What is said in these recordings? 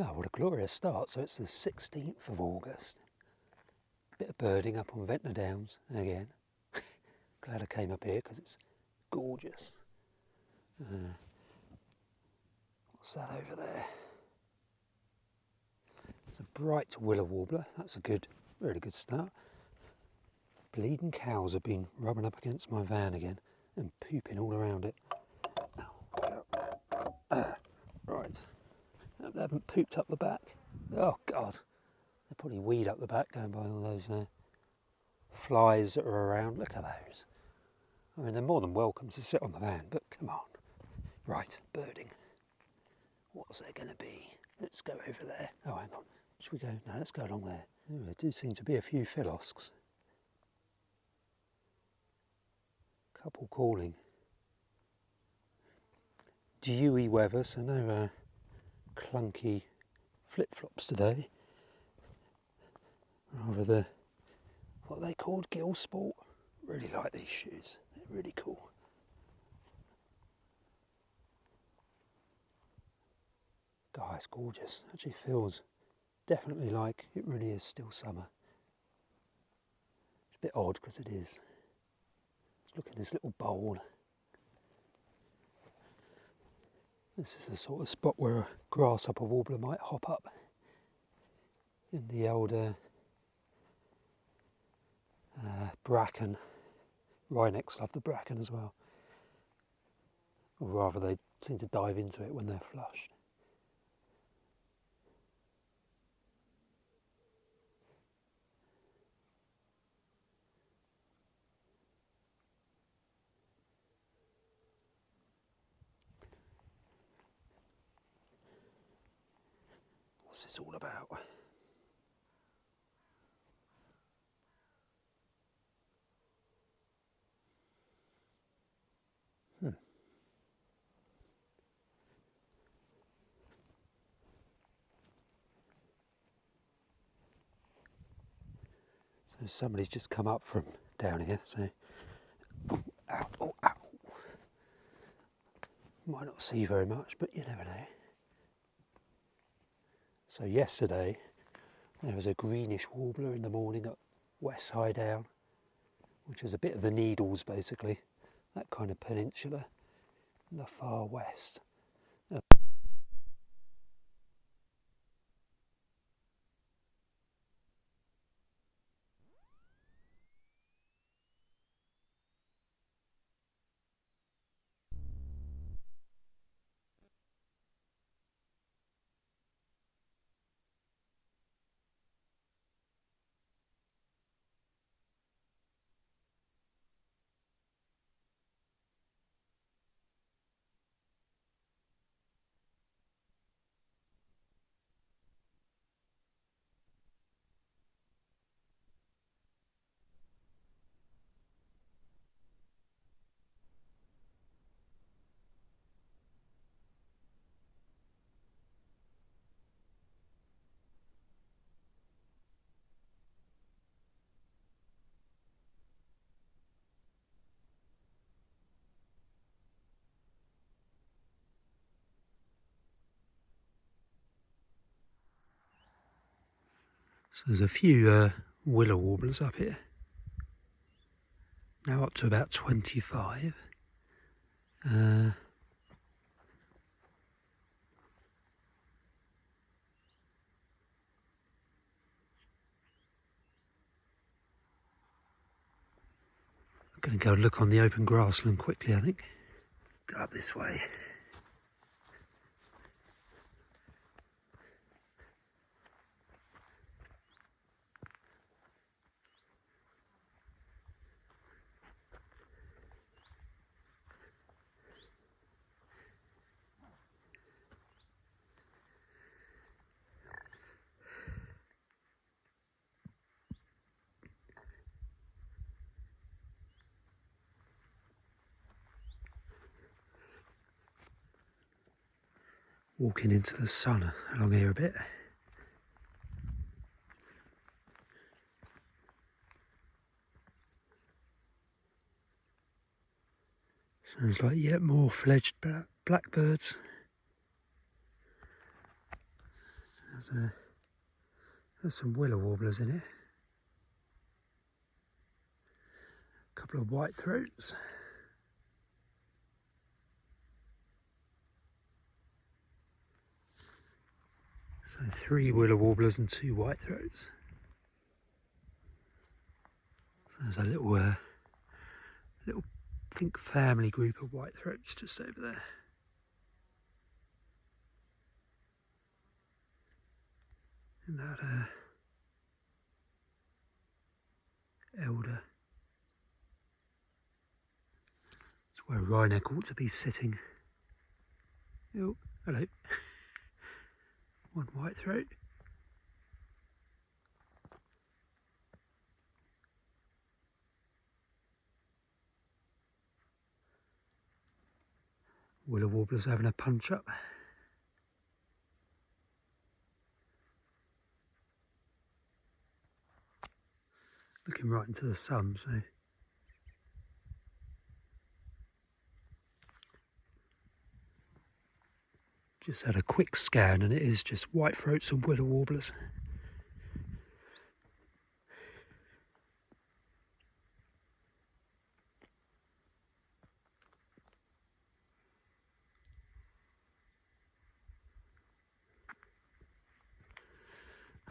Oh, what a glorious start. So it's the 16th of August. Bit of birding up on Ventnor Downs again. Glad I came up here because it's gorgeous. What's that over there? It's a bright willow warbler. That's a good, really good start. Bleeding cows have been rubbing up against my van again and pooping all around it. Right. They haven't pooped up the back. Oh God. They probably weed up the back going by all those flies that are around. Look at those. I mean, they're more than welcome to sit on the van, but come on. Right, birding. What's there going to be? Let's go over there. Oh, hang on. Should we go? No, let's go along there. Oh, there do seem to be a few philosks. Couple calling. Dewy weather, so no clunky flip-flops today. Rather the, what are they called? Gill Sport. Really like these shoes. They're really cool. God, it's gorgeous. Actually feels definitely like it really is still summer. It's a bit odd because it is. Let's look at this little bowl. This is the sort of spot where a grasshopper warbler might hop up in the old bracken. Wrynecks love the bracken as well. Or rather, they seem to dive into it when they're flushed. What's this all about? So somebody's just come up from down here, so ow, oh, ow. Might not see very much, but you never know. So yesterday there was a greenish warbler in the morning at West High Down, which is a bit of the Needles basically, that kind of peninsula in the far west. So there's a few willow warblers up here. Now up to about 25. I'm going to go look on the open grassland quickly, I think. Go up this way. Walking into the sun along here a bit. Sounds like yet more fledged blackbirds. There's some willow warblers in it. A couple of white throats. So 3 willow warblers and 2 white throats. So there's a little, I think, family group of white throats just over there. And that elder. It's where wryneck ought to be sitting. Oh, hello. One white throat. Willow warblers having a punch up. Looking right into the sun, so just had a quick scan and it is just white throats and willow warblers.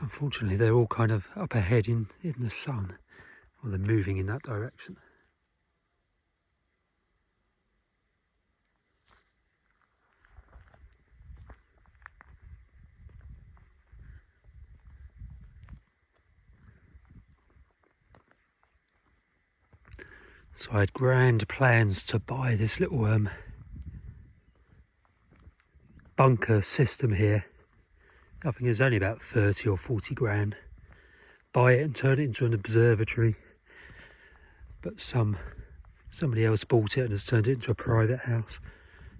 Unfortunately, they're all kind of up ahead in the sun, or they're moving in that direction. So I had grand plans to buy this little bunker system here. I think it's only about 30 or 40 grand. Buy it and turn it into an observatory. But somebody else bought it and has turned it into a private house,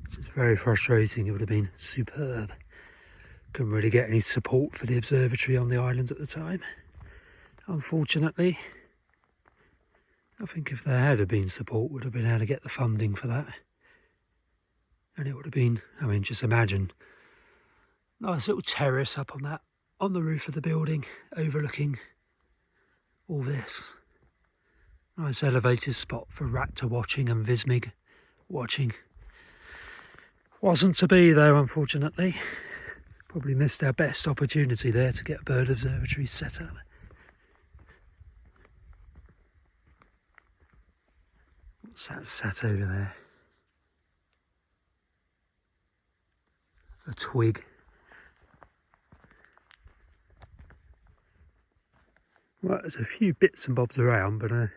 which is very frustrating. It would have been superb. Couldn't really get any support for the observatory on the island at the time, unfortunately. I think if there had been support, would have been able to get the funding for that. And it would have been, I mean, just imagine, nice little terrace up on the roof of the building, overlooking all this. Nice elevated spot for raptor watching and vismig watching. Wasn't to be though, unfortunately. Probably missed our best opportunity there to get a bird observatory set up. What's that sat over there? A twig. Well, there's a few bits and bobs around, but I'm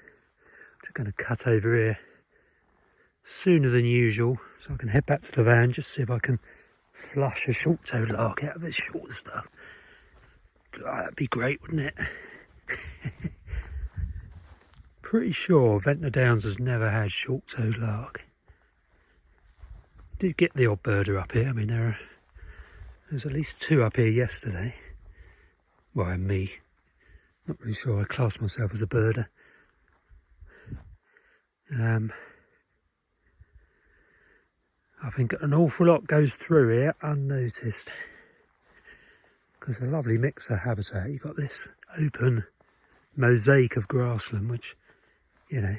just going to cut over here sooner than usual so I can head back to the van, just see if I can flush a short-toed lark out of this short stuff. Oh, that'd be great, wouldn't it? Pretty sure Ventnor Downs has never had short-toed lark. Do get the odd birder up here. I mean, there's at least 2 up here yesterday. Well, and me. Not really sure I class myself as a birder. I think an awful lot goes through here unnoticed. Because a lovely mix of habitat. You've got this open mosaic of grassland, which, you know,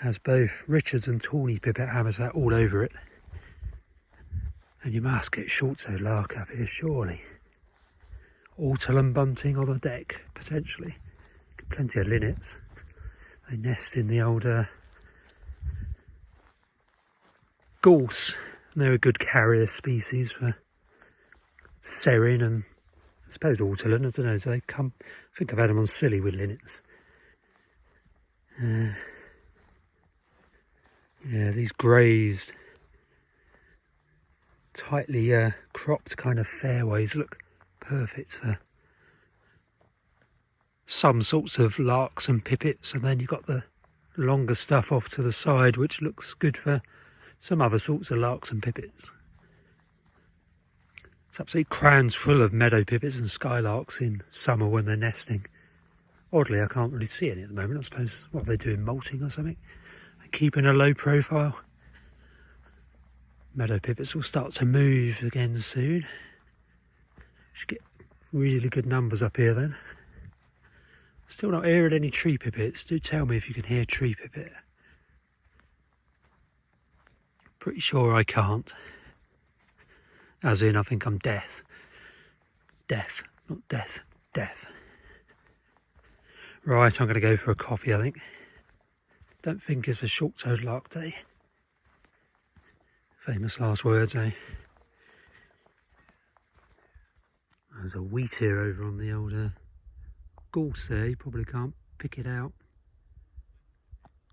has both Richards and tawny pipit habitat all over it. And you must get short-toed lark up here, surely. Ortolan bunting on the deck, potentially. Plenty of linnets. They nest in the old gorse. And they're a good carrier species for serin and I suppose ortolan. I don't know, so they come. I think I've had them on silly with linnets. Yeah, these grazed, tightly cropped kind of fairways look perfect for some sorts of larks and pipits, and then you've got the longer stuff off to the side which looks good for some other sorts of larks and pipits. It's absolutely crammed full of meadow pipits and skylarks in summer when they're nesting. Oddly, I can't really see any at the moment. I suppose, what they're doing, molting or something. They're keeping a low profile. Meadow pipits will start to move again soon. Should get really good numbers up here then. Still not hearing any tree pipits. Do tell me if you can hear tree pipit. Pretty sure I can't. As in, I think I'm deaf. Deaf, not death. Deaf. Right, I'm going to go for a coffee, I think. Don't think it's a short-toed lark day. Famous last words, eh? There's a wheat here over on the old gorse there. You probably can't pick it out.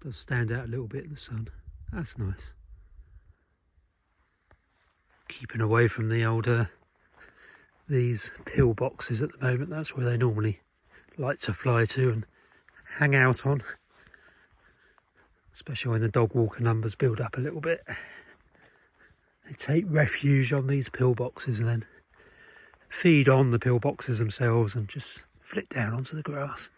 Does stand out a little bit in the sun. That's nice. Keeping away from the older these pillboxes at the moment. That's where they normally like to fly to and hang out on, especially when the dog walker numbers build up a little bit. They take refuge on these pillboxes and then feed on the pillboxes themselves and just flit down onto the grass.